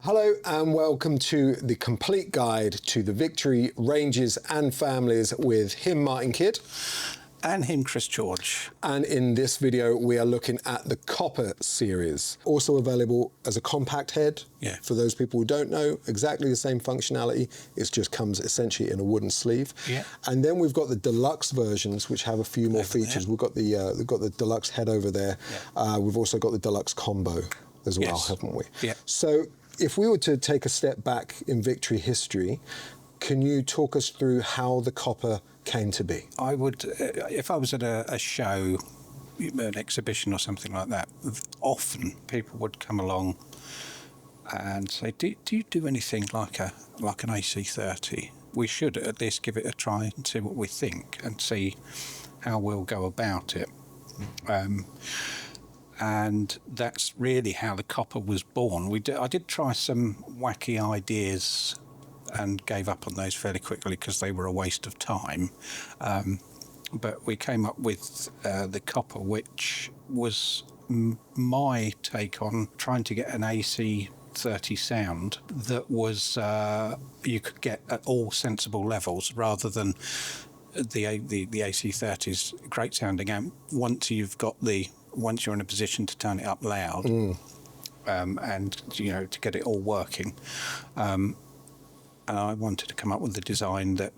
Hello and welcome to the complete guide to the Victory ranges and families with him, Martin Kidd. And him, Chris George. And in this video, we are looking at the Copper series. Also available as a compact head. Yeah. For those people who don't know, exactly the same functionality. It just comes essentially in a wooden sleeve. Yeah. And then we've got the Deluxe versions, which have a few more features. There. We've got the Deluxe head over there. Yeah. We've also got the Deluxe combo as well, haven't we? Yeah. So if we were to take a step back in Victory history, can you talk us through how the Copper came to be? I would, if I was at a show, an exhibition or something like that, often people would come along and say, do you do anything like an AC30? We should at least give it a try and see what we think and see how we'll go about it. And that's really how the Copper was born. I did try some wacky ideas and gave up on those fairly quickly because they were a waste of time. But we came up with the Copper, which was my take on trying to get an AC30 sound that was you could get at all sensible levels rather than the AC30's great sounding amp. Once you're in a position to turn it up loud, and to get it all working. I wanted to come up with a design that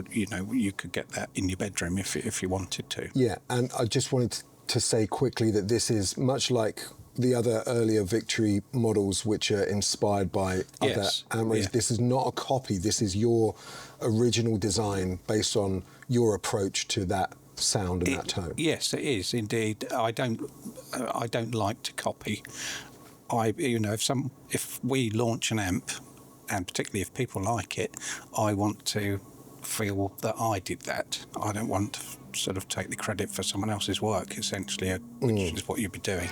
you could get that in your bedroom if you wanted to. Yeah, and I just wanted to say quickly that this is much like the other earlier Victory models which are inspired by other amp ranges. This is not a copy. This is your original design based on your approach to that sound and that tone. Yes, it is indeed. I don't like to copy. If we launch an amp, and particularly if people like it, I want to feel that I did that. I don't want to sort of take the credit for someone else's work, essentially, which is what you'd be doing.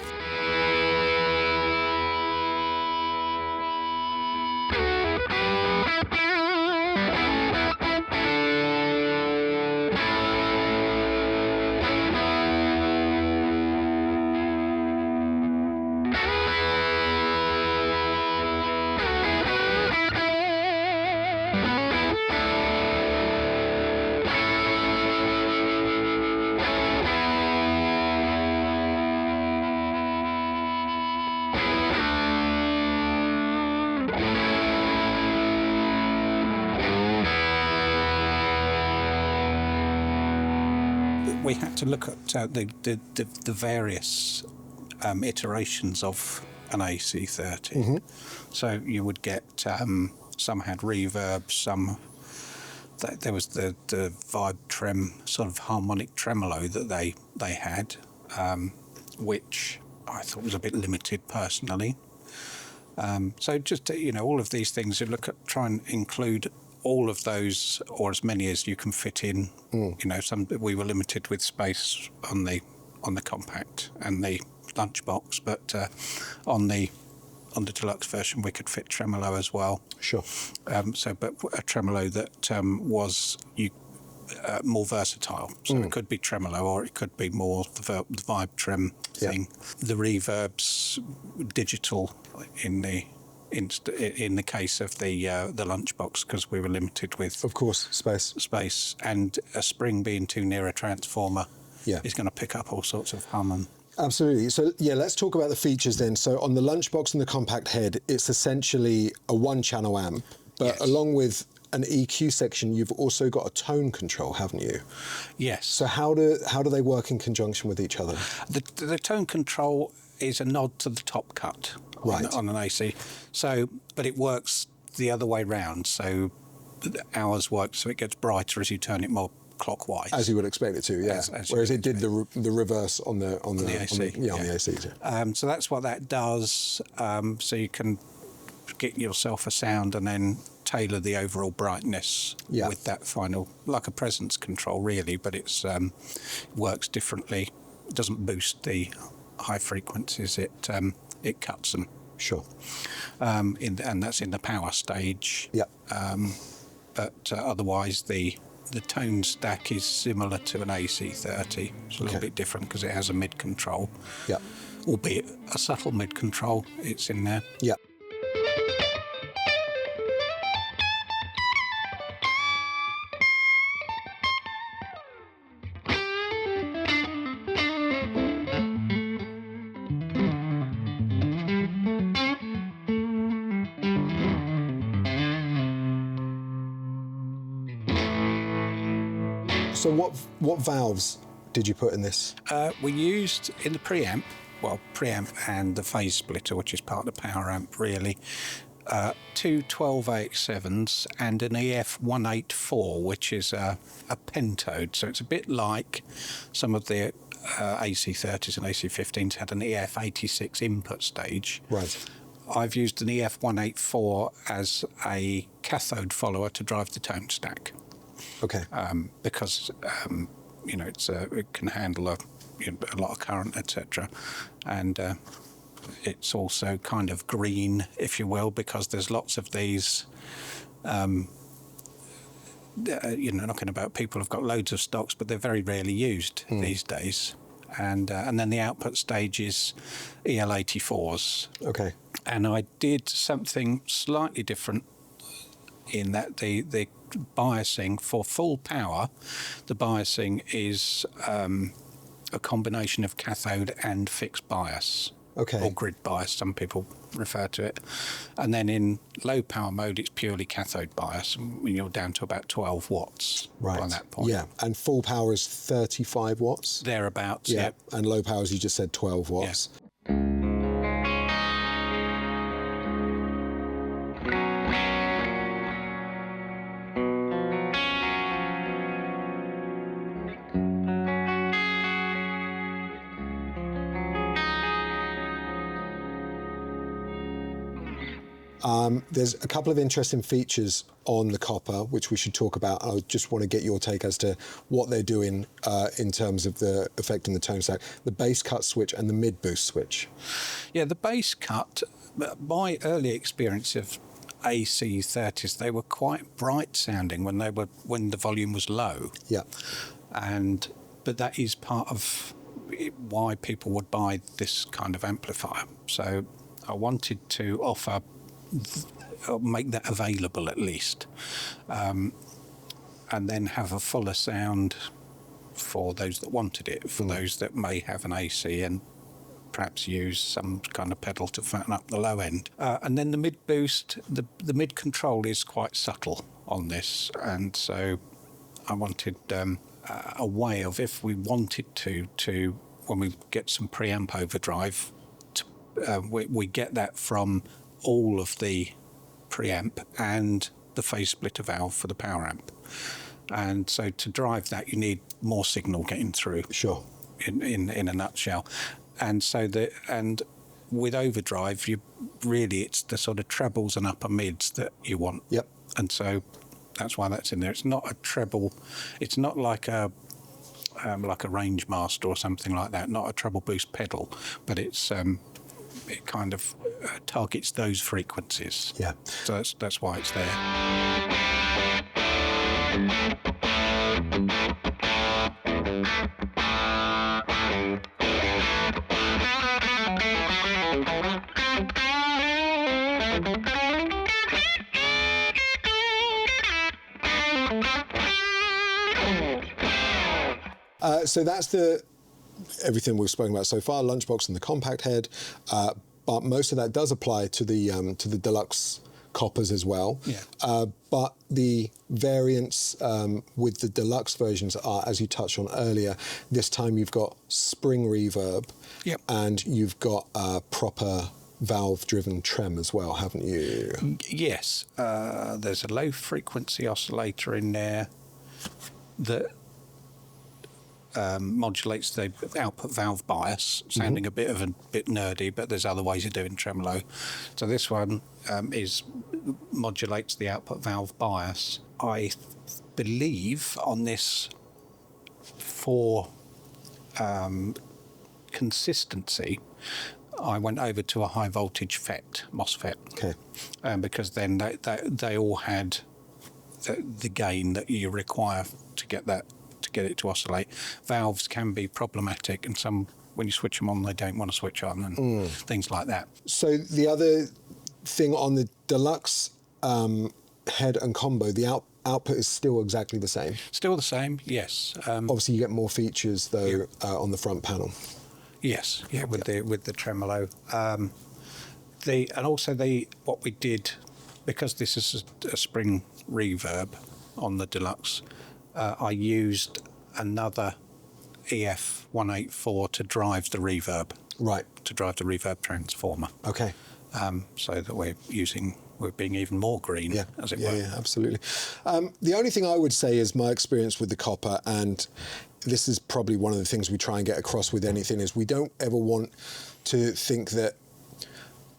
We had to look at the various iterations of an AC30. So you would get some had reverb, some there was the vibe trem, sort of harmonic tremolo that they had, which I thought was a bit limited personally. So just all of these things, you look at try and include all of those, or as many as you can fit in. We were limited with space on the compact and the lunchbox, but on the Deluxe version we could fit tremolo as well. Sure. But a tremolo that was more versatile. So it could be tremolo, or it could be more the vibe trem thing. The reverbs digital in the case of the lunchbox, because we were limited with, of course, space, and a spring being too near a transformer is going to pick up all sorts of hum. Absolutely. So let's talk about the features then. So on the lunchbox and the compact head, it's essentially a one-channel amp, but along with an EQ section, you've also got a tone control, haven't you? Yes. So how do they work in conjunction with each other? The tone control is a nod to the top cut on an AC. So, but it works the other way round. So ours works so it gets brighter as you turn it more clockwise, as you would expect it to. Whereas it did the reverse on the AC. On the AC. So that's what that does. So you can get yourself a sound and then tailor the overall brightness with that final, like a presence control really, but it's works differently. It doesn't boost the high frequencies, it cuts them. Sure. And that's in the power stage. But otherwise the tone stack is similar to an AC30. It's a little bit different because it has a mid control. Albeit a subtle mid control, it's in there. So what valves did you put in this? We used in the preamp and the phase splitter, which is part of the power amp, really, two 12AX7s and an EF184, which is a pentode. So it's a bit like some of the AC30s and AC15s had an EF86 input stage. Right. I've used an EF184 as a cathode follower to drive the tone stack. Okay. Because it can handle a lot of current, etc. And it's also kind of green, if you will, because there's lots of these. Knocking about, people have got loads of stocks, but they're very rarely used these days. And then the output stage is EL84s. Okay. And I did something slightly different in that the biasing for full power, the biasing is a combination of cathode and fixed bias. Okay. Or grid bias, some people refer to it. And then in low power mode, it's purely cathode bias, when you're down to about 12 watts by that point. Yeah, and full power is 35 watts? Thereabouts, yeah. yep. And low power, as you just said, 12 watts. Yeah. There's a couple of interesting features on the copper which we should talk about. I just want to get your take as to what they're doing in terms of the affecting the tone stack. The bass cut switch and the mid boost switch. Yeah, the bass cut, my early experience of AC30s, they were quite bright sounding when the volume was low. Yeah. But that is part of why people would buy this kind of amplifier. So I wanted to make that available at least, and then have a fuller sound for those that wanted it, for those that may have an AC and perhaps use some kind of pedal to fatten up the low end. And then the mid boost, the mid control is quite subtle on this, and so I wanted a way of, if we wanted to when we get some preamp overdrive, we get that from all of the preamp and the phase splitter valve for the power amp. And so to drive that, you need more signal getting through. Sure. In a nutshell. And so with overdrive, it's the sort of trebles and upper mids that you want. Yep. And so that's why that's in there. It's not a treble. It's not like a range master or something like that. Not a treble boost pedal, but it's it kind of targets those frequencies. Yeah. So that's why it's there. So that's everything we've spoken about so far, lunchbox and the compact head, but most of that does apply to the Deluxe coppers as well. Yeah. But the variants with the Deluxe versions are, as you touched on earlier, this time you've got spring reverb. Yep. And you've got a proper valve-driven trem as well, haven't you? Yes. There's a low frequency oscillator in there that modulates the output valve bias, sounding a bit nerdy, but there's other ways of doing tremolo. So this one modulates the output valve bias. I believe on this, for consistency, I went over to a high voltage FET, MOSFET. Okay. Because then they all had the gain that you require to get it to oscillate. Valves can be problematic, and some, when you switch them on, they don't want to switch on, and things like that. So the other thing on the Deluxe head and combo, the output is still exactly the same? Still the same, yes. Obviously, you get more features, though, on the front panel. Yes, with the tremolo. And also what we did, because this is a spring reverb on the Deluxe, I used another EF 184 to drive the reverb. Right. To drive the reverb transformer. Okay. So that we're being even more green, as it were. Yeah, absolutely. The only thing I would say is my experience with the copper, and this is probably one of the things we try and get across with anything, is we don't ever want to think that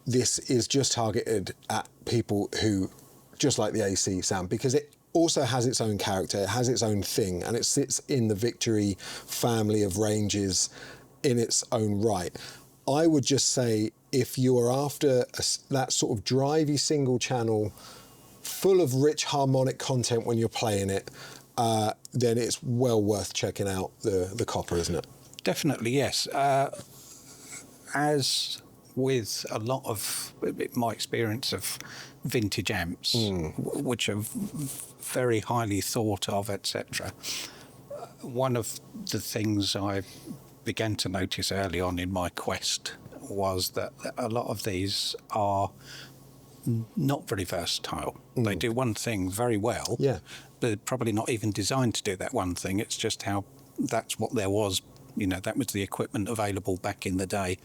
this is just targeted at people who just like the AC sound, because it also has its own character, it has its own thing, and it sits in the Victory family of ranges in its own right. I would just say, if you are after that sort of drivey single channel, full of rich harmonic content when you're playing it, then it's well worth checking out the copper, isn't it? Definitely, yes. As with a lot of my experience of vintage amps, which are very highly thought of, etc., one of the things I began to notice early on in my quest was that a lot of these are not very versatile. They do one thing very well. Yeah. They're probably not even designed to do that one thing. It's just how that's what there was. You know, that was the equipment available back in the day.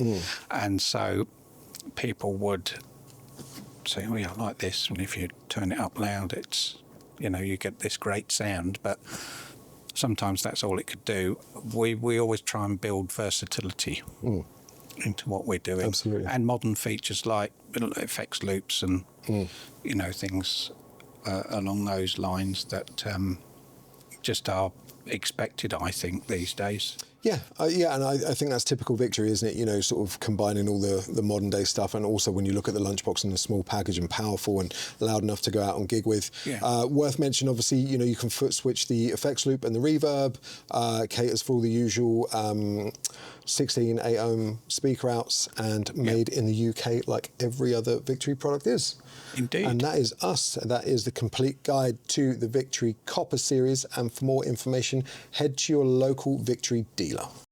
And so people would say, oh yeah, I like this. And if you turn it up loud, it's, you know, you get this great sound. But sometimes that's all it could do. We always try and build versatility into what we're doing. Absolutely. And modern features like effects loops and, you know, things along those lines that just are expected, I think, these days. Yeah, and I think that's typical Victory, isn't it? You know, sort of combining all the modern day stuff, and also when you look at the lunchbox and the small package and powerful and loud enough to go out and gig with. Yeah. Worth mentioning, obviously, you know, you can foot switch the effects loop and the reverb, caters for all the usual 16 8-ohm speaker outs, and made in the UK like every other Victory product is. Indeed. And that is us. That is the complete guide to the Victory Copper series. And for more information, head to your local Victory dealer.